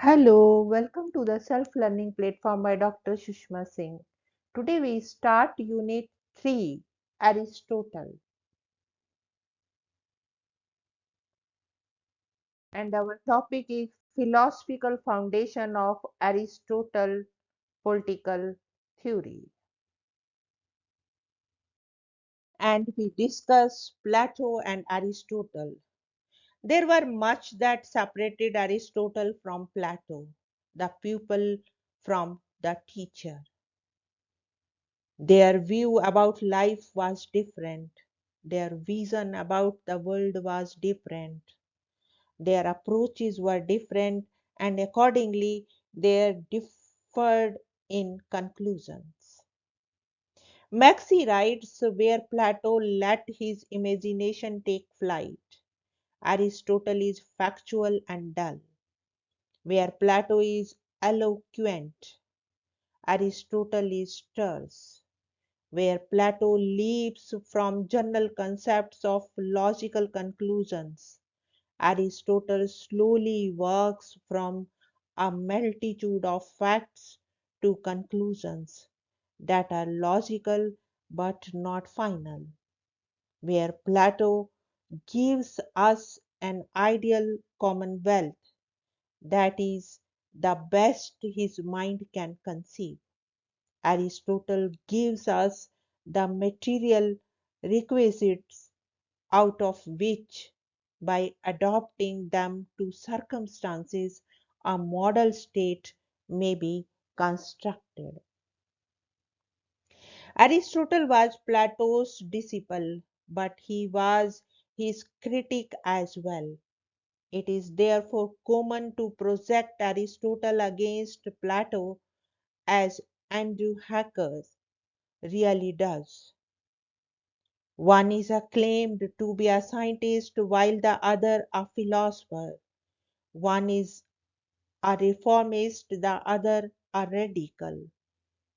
Hello, welcome to the self-learning platform by Dr. Sushma Singh. Today we start Unit 3, Aristotle, and our topic is Philosophical Foundation of Aristotle Political Theory. And we discuss Plato and Aristotle. There were much that separated Aristotle from Plato, the pupil from the teacher. Their view about life was different. Their vision about the world was different. Their approaches were different, and accordingly, they differed in conclusions. Maxi writes where Plato let his imagination take flight. Aristotle is factual and dull. Where Plato is eloquent, Aristotle is terse. Where Plato leaps from general concepts of logical conclusions, Aristotle slowly works from a multitude of facts to conclusions that are logical but not final. Where Plato gives us an ideal commonwealth, that is, the best his mind can conceive, Aristotle gives us the material requisites out of which, by adapting them to circumstances, a model state may be constructed. Aristotle was Plato's disciple, but he was his critic as well. It is therefore common to project Aristotle against Plato as Andrew Hacker really does. One is acclaimed to be a scientist while the other a philosopher. One is a reformist, the other a radical.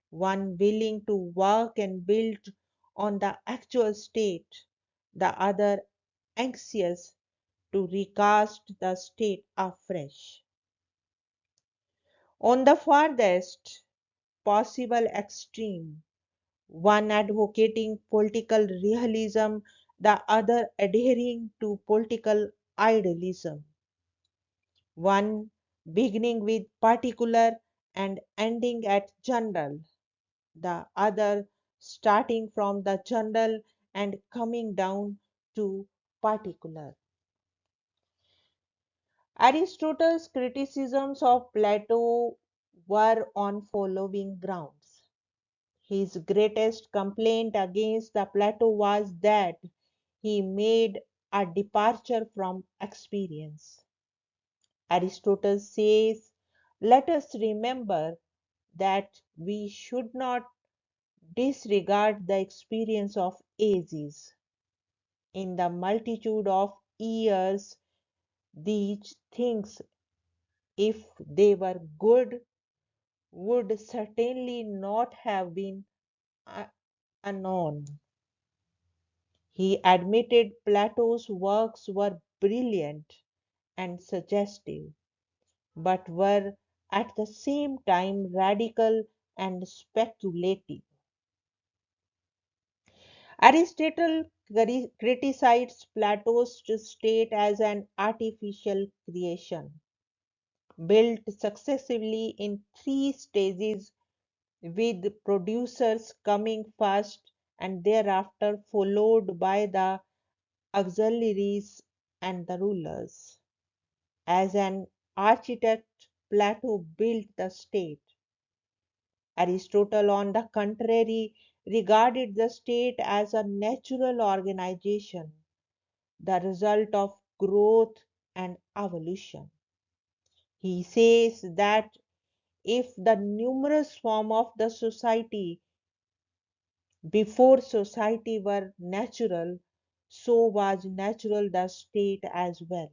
One willing to work and build on the actual state, the other anxious to recast the state afresh. On the farthest possible extreme, one advocating political realism, the other adhering to political idealism, one beginning with particular and ending at general, the other starting from the general and coming down to particular. Aristotle's criticisms of Plato were on following grounds. His greatest complaint against the Plato was that he made a departure from experience. Aristotle says, let us remember that we should not disregard the experience of ages. In the multitude of years, these things, if they were good, would certainly not have been unknown. He admitted Plato's works were brilliant and suggestive, but were at the same time radical and speculative. Aristotle criticized Plato's state as an artificial creation, built successively in three stages, with producers coming first and thereafter followed by the auxiliaries and the rulers. As an architect, Plato built the state. Aristotle, on the contrary, regarded the state as a natural organization, the result of growth and evolution. He says that if the numerous form of the society before society were natural, so was natural the state as well.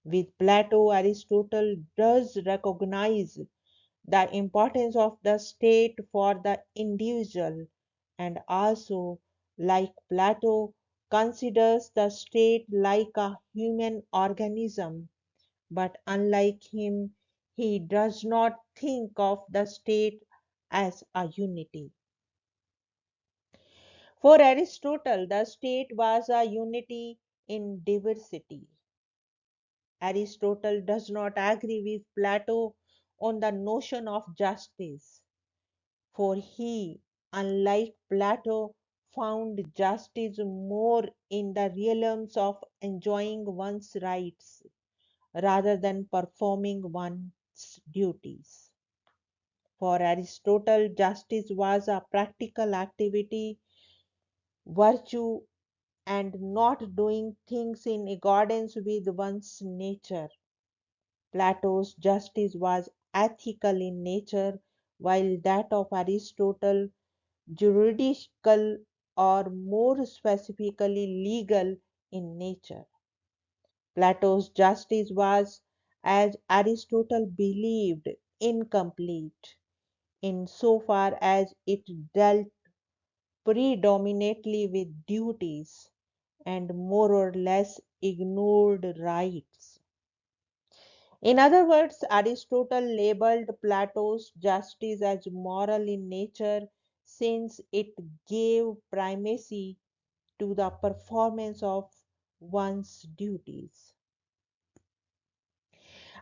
With Plato, Aristotle does recognize the importance of the state for the individual, and also, like Plato, considers the state like a human organism, but unlike him, He does not think of the state as a unity. For Aristotle, the state was a unity in diversity. Aristotle does not agree with Plato on the notion of justice, for he, unlike Plato, found justice more in the realms of enjoying one's rights rather than performing one's duties. For Aristotle, justice was a practical activity, virtue, and not doing things in accordance with one's nature. Plato's justice was ethical in nature, while that of Aristotle juridical or more specifically legal in nature. Plato's justice was, as Aristotle believed, incomplete insofar as it dealt predominantly with duties and more or less ignored rights. In other words, Aristotle labeled Plato's justice as moral in nature since it gave primacy to the performance of one's duties.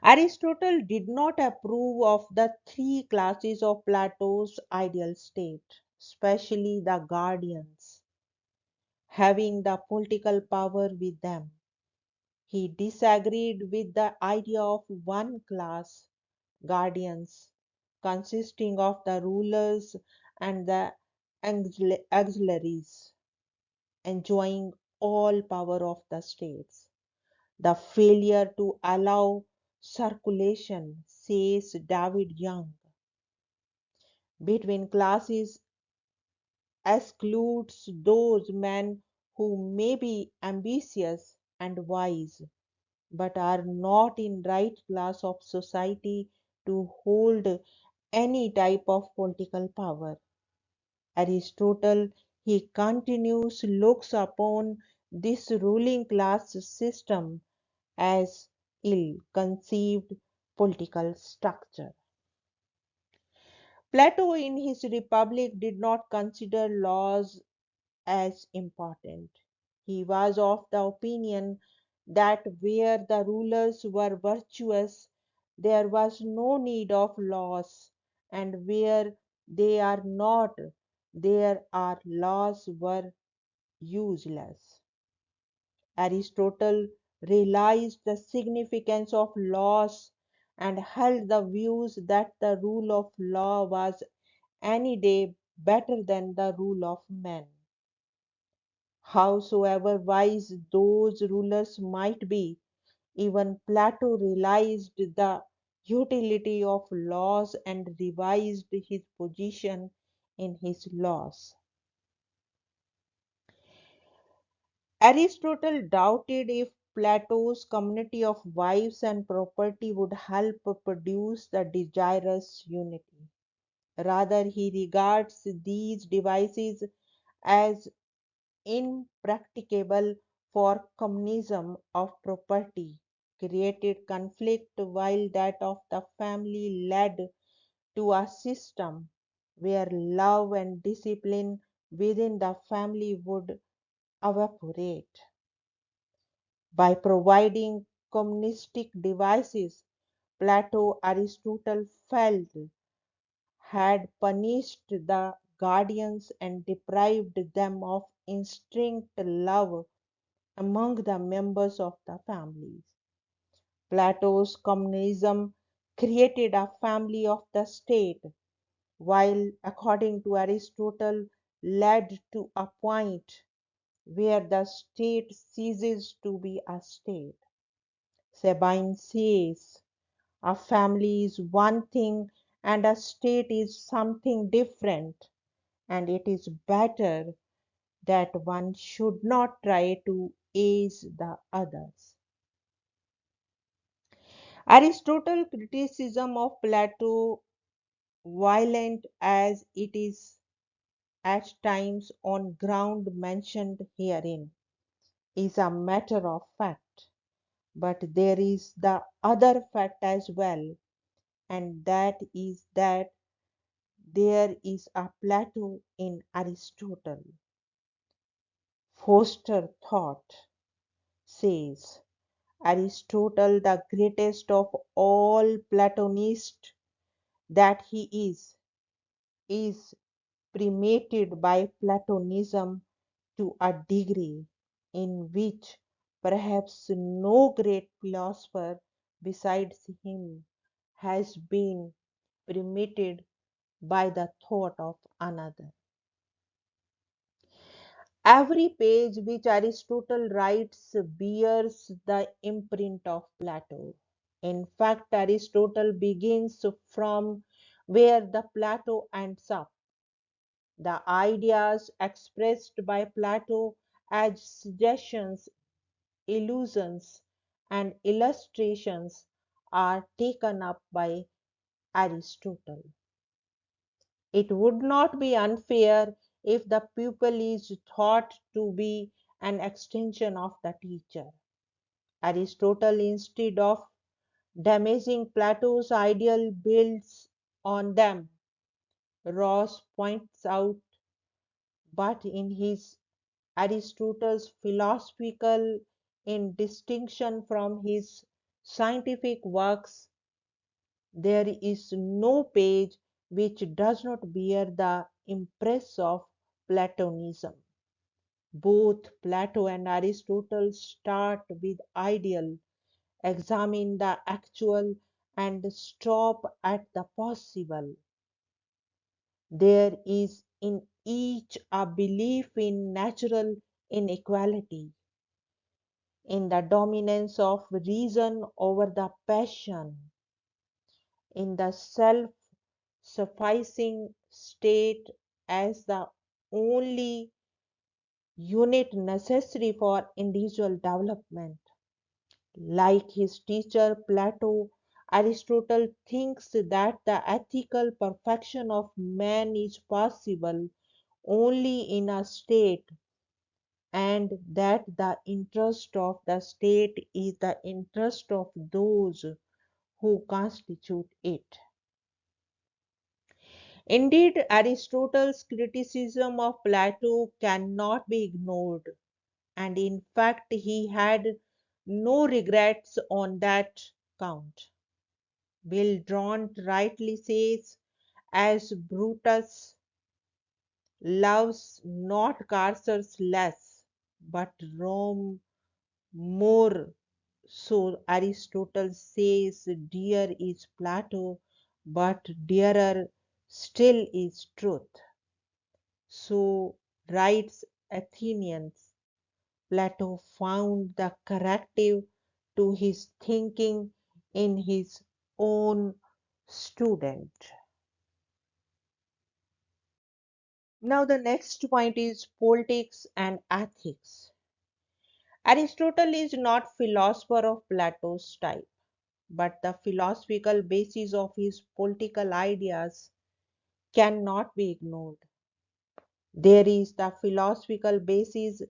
Aristotle did not approve of the three classes of Plato's ideal state, especially the guardians, having the political power with them. He disagreed with the idea of one class, guardians, consisting of the rulers and the auxiliaries, enjoying all power of the states. The failure to allow circulation, says David Young, between classes excludes those men who may be ambitious and wise, but are not in right class of society to hold any type of political power. Aristotle, he continues, looks upon this ruling class system as ill conceived political structure. Plato, in his Republic, did not consider laws as important. He was of the opinion that where the rulers were virtuous, there was no need of laws, and where they are not, there are laws were useless. Aristotle realized the significance of laws and held the views that the rule of law was any day better than the rule of men. Howsoever wise those rulers might be, even Plato realized the utility of laws and revised his position in his laws. Aristotle doubted if Plato's community of wives and property would help produce the desirous unity. Rather, he regards these devices as impracticable, for communism of property created conflict while that of the family led to a system where love and discipline within the family would evaporate. By providing communistic devices, Plato, Aristotle felt, had punished the guardians and deprived them of instinct love among the members of the families. Plato's communism created a family of the state, while, according to Aristotle, led to a point where the state ceases to be a state. Sabine says, a family is one thing and a state is something different, and it is better that one should not try to ace the others. Aristotle's criticism of Plato, violent as it is at times on ground mentioned herein, is a matter of fact. But there is the other fact as well. and that is that there is a Plato in Aristotle. Foster thought says Aristotle, the greatest of all Platonists that he is premated by Platonism to a degree in which perhaps no great philosopher besides him has been premated by the thought of another. Every page which Aristotle writes bears the imprint of Plato. In fact, Aristotle begins from where the Plato ends up. The ideas expressed by Plato as suggestions, illusions, and illustrations are taken up by Aristotle. It would not be unfair if the pupil is thought to be an extension of the teacher. Aristotle, instead of damaging Plato's ideal, builds on them. Ross points out, but in his Aristotle's philosophical in distinction from his scientific works, there is no page which does not bear the impress of Platonism. Both Plato and Aristotle start with ideal, examine the actual, and stop at the possible. There is in each a belief in natural inequality, in the dominance of reason over the passion, in the self sufficing state as the only unit necessary for individual development. Like his teacher Plato, Aristotle thinks that the ethical perfection of man is possible only in a state, and that the interest of the state is the interest of those who constitute it. Indeed, Aristotle's criticism of Plato cannot be ignored, and in fact, he had no regrets on that count. Bill Dront rightly says, as Brutus loves not Carcer's less, but Rome more, so Aristotle says, dear is Plato, but dearer still is truth. So writes Athenians, Plato found the corrective to his thinking in his own student. Now, the next point is politics and ethics. Aristotle is not philosopher of Plato's type, but the philosophical basis of his political ideas cannot be ignored. There is the philosophical basis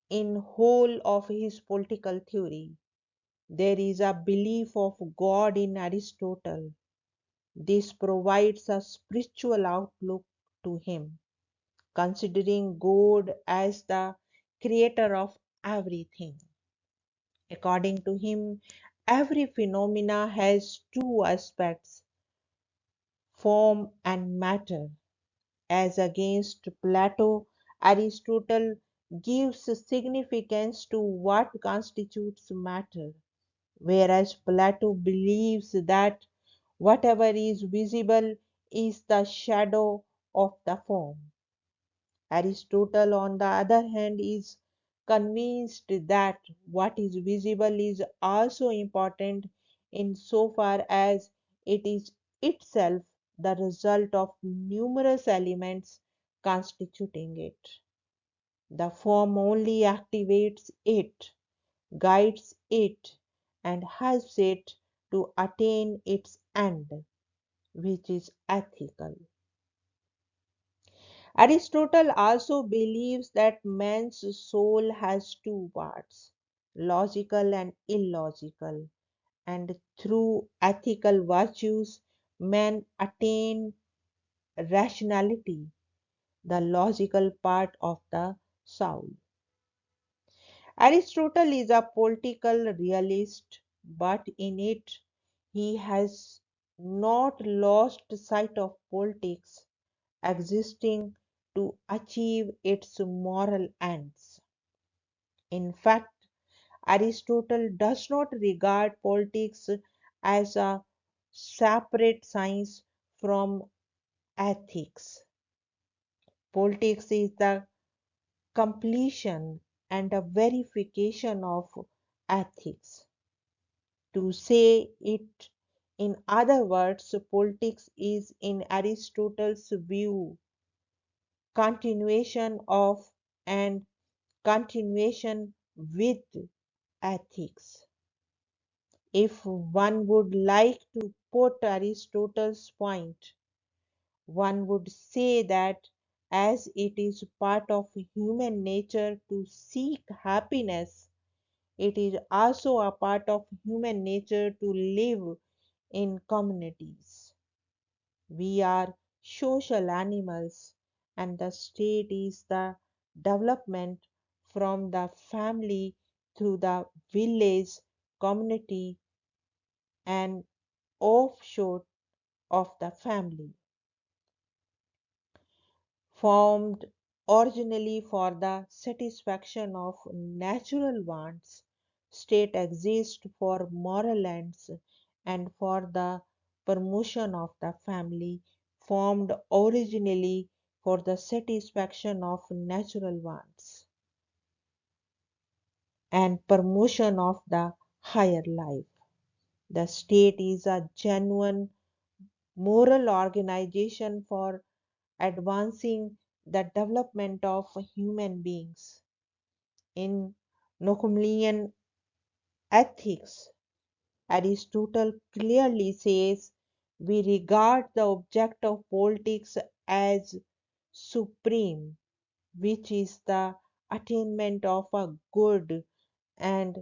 in whole of his political theory. There is a belief of God in Aristotle. This provides a spiritual outlook to him, considering God as the creator of everything. According to him, every phenomena has two aspects, form and matter. As against Plato, Aristotle gives significance to what constitutes matter, whereas Plato believes that whatever is visible is the shadow of the form. Aristotle, on the other hand, is convinced that what is visible is also important insofar as it is itself the result of numerous elements constituting it. The form only activates it, guides it, and helps it to attain its end, which is ethical. Aristotle also believes that man's soul has two parts, logical and illogical, and through ethical virtues, men attain rationality, the logical part of the soul. Aristotle is a political realist, but in it he has not lost sight of politics existing to achieve its moral ends. In fact, Aristotle does not regard politics as a separate science from ethics. Politics is the completion and a verification of ethics. To say it in other words, politics is, in Aristotle's view, continuation of and continuation with ethics. If one would like to put Aristotle's point, one would say that as it is part of human nature to seek happiness, it is also a part of human nature to live in communities. We are social animals, and the state is the development from the family through the village, community, and offshoot of the family, formed originally for the satisfaction of natural wants. State exists for moral ends and for the promotion of the family, formed originally for the satisfaction of natural wants and promotion of the higher life. The state is a genuine moral organization for advancing the development of human beings. In Nicomachean Ethics, Aristotle clearly says we regard the object of politics as supreme, which is the attainment of a good and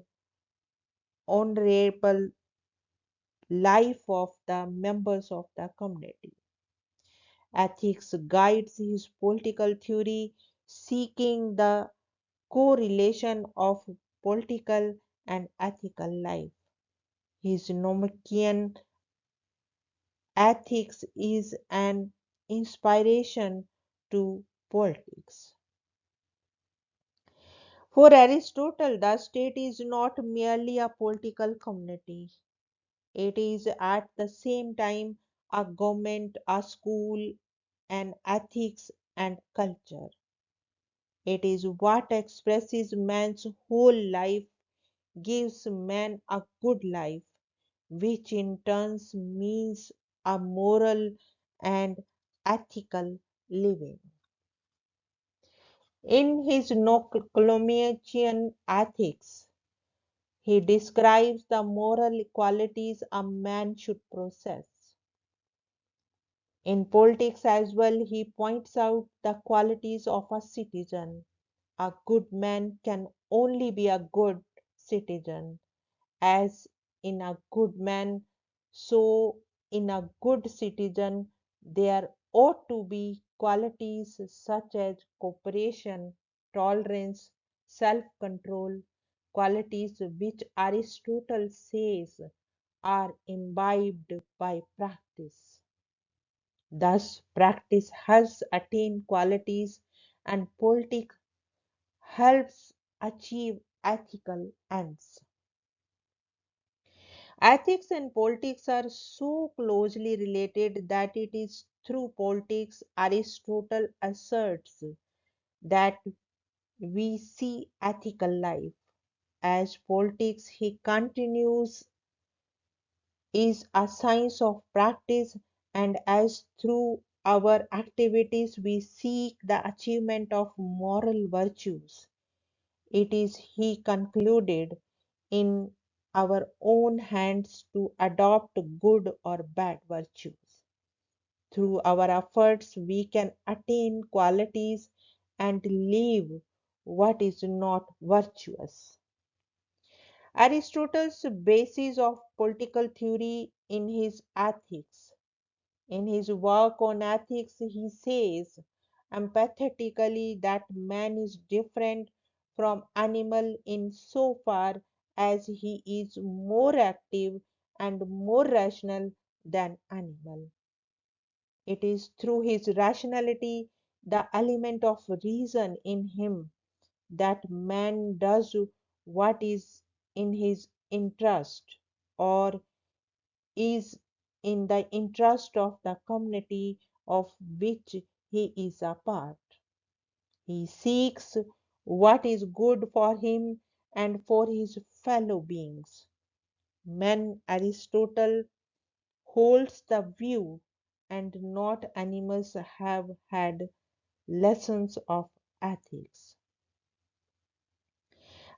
honorable life of the members of the community. Ethics guides his political theory, seeking the correlation of political and ethical life. His Nomachian ethics is an inspiration to politics. For Aristotle, the state is not merely a political community, it is at the same time a government, a school, and ethics and culture. It is what expresses man's whole life, gives man a good life, which in turn means a moral and ethical living. In his Nicomachean Ethics, he describes the moral qualities a man should possess. In politics as well, he points out the qualities of a citizen. A good man can only be a good citizen, as in a good man, so in a good citizen, there ought to be qualities such as cooperation, tolerance, self control, qualities which Aristotle says are imbibed by practice. Thus, practice helps attain qualities, and politics helps achieve ethical ends. Ethics and politics are so closely related that it is through politics Aristotle asserts that we see ethical life. As politics, he continues, is a science of practice, and as through our activities we seek the achievement of moral virtues. It is, he concluded, in our own hands to adopt good or bad virtues. Through our efforts, we can attain qualities and leave what is not virtuous. Aristotle's basis of political theory in his Ethics. In his work on ethics, he says empathetically that man is different from animal in so far as he is more active and more rational than animal. It is through his rationality, the element of reason in him, that man does what is in his interest or is in the interest of the community of which he is a part. He seeks what is good for him and for his fellow beings. Man, Aristotle holds the view, and not animals have had lessons of ethics.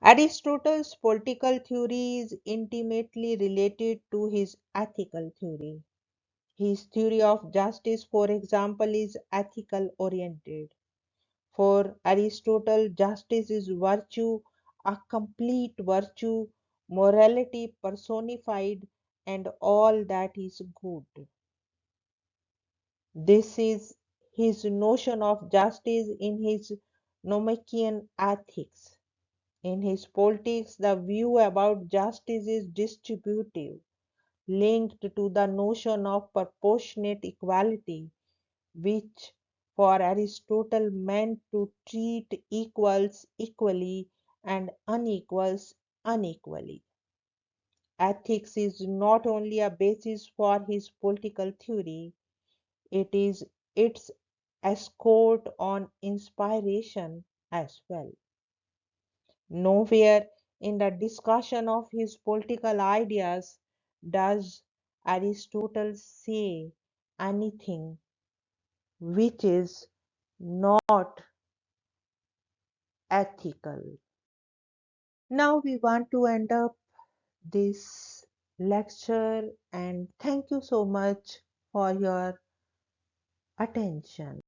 Aristotle's political theory is intimately related to his ethical theory. His theory of justice, for example, is ethical oriented. For Aristotle, justice is virtue, a complete virtue, morality personified, and all that is good. This is his notion of justice in his Nomachian ethics. In his politics, the view about justice is distributive, linked to the notion of proportionate equality, which for Aristotle meant to treat equals equally and unequals unequally. Ethics is not only a basis for his political theory, it is its escort on inspiration as well. Nowhere in the discussion of his political ideas does Aristotle say anything which is not ethical. Now we want to end up this lecture, and thank you so much for your attention.